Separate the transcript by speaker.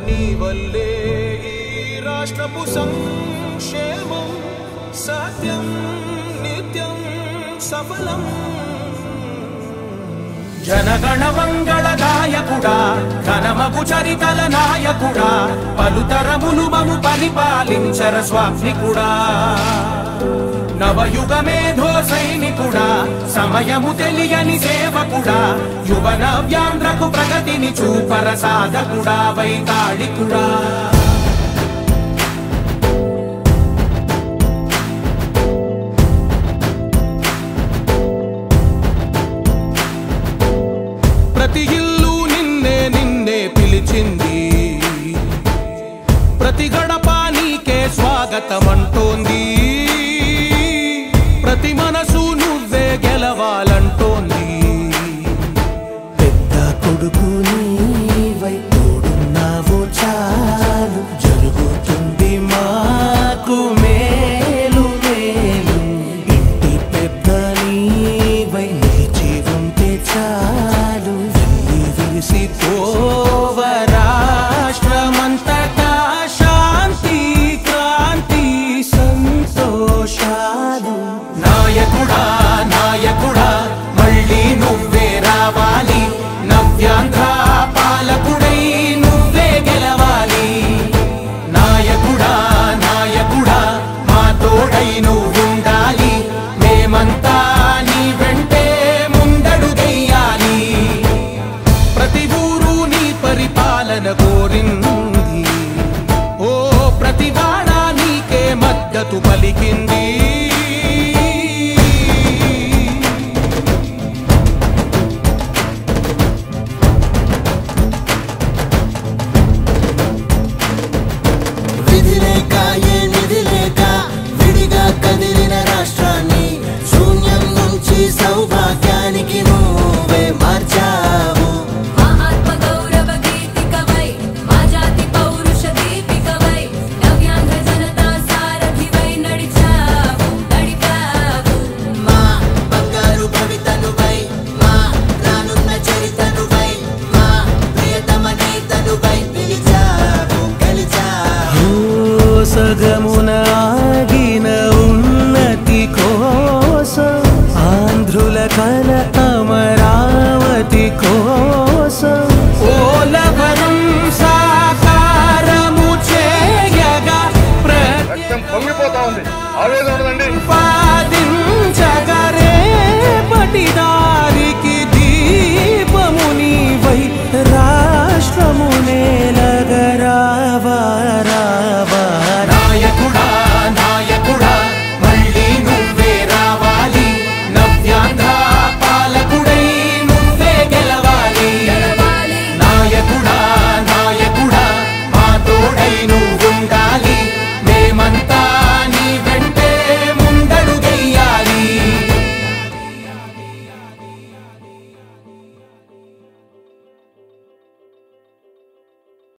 Speaker 1: నీ వల్లే ఈ రాష్ట్రపు సంక్షేమం సత్యం నిత్యం సఫలం. జనగణ మంగళ గాయకుడా ఘనమగు చరితల నాయకుడా పలుతరములు మము పరిపాలించర స్వామికుడా. నవయుగ మేధో సైనికుడా సమయము తెలియని సేవకుడా యువన వ్యాంధ్రకు ప్రగతిని చూపర సాధకుడా వైతాళికుడా. ప్రతి ఇల్లు నిన్నే నిన్నే పిలిచింది ప్రతి గడప నీకే స్వాగతమంటోంది ప్రతి మనసు నువ్వే గెలవాలంటోంది.
Speaker 2: పెద్ద కొడుకు నీవై తోడున్నావు చాలు జరుగుతుంది మాకు మేలు మేలు. ఇంటి పెద్ద నీవై నిలిచి ఉంటే చాలు వెళ్ళి విరిసిపోవ రాష్ట్రమంతటా శాంతి క్రాంతి సంతోషాలు. నాయకుడా నాయకుడా మళ్ళీ నువ్వే రావాలి నవ్యాంధ్ర పాలకుడై నువ్వే గెలవాలి. నాయకుడా నాయకుడా మా తోడై నువ్వుండాలి మేమంతా నీ వెంటే ముందడుగెయ్యాలి. ప్రతి ఊరు నీ పరిపాలన కోరింది ఓ ప్రతి వాడ నీకే మద్దతు పలికింది.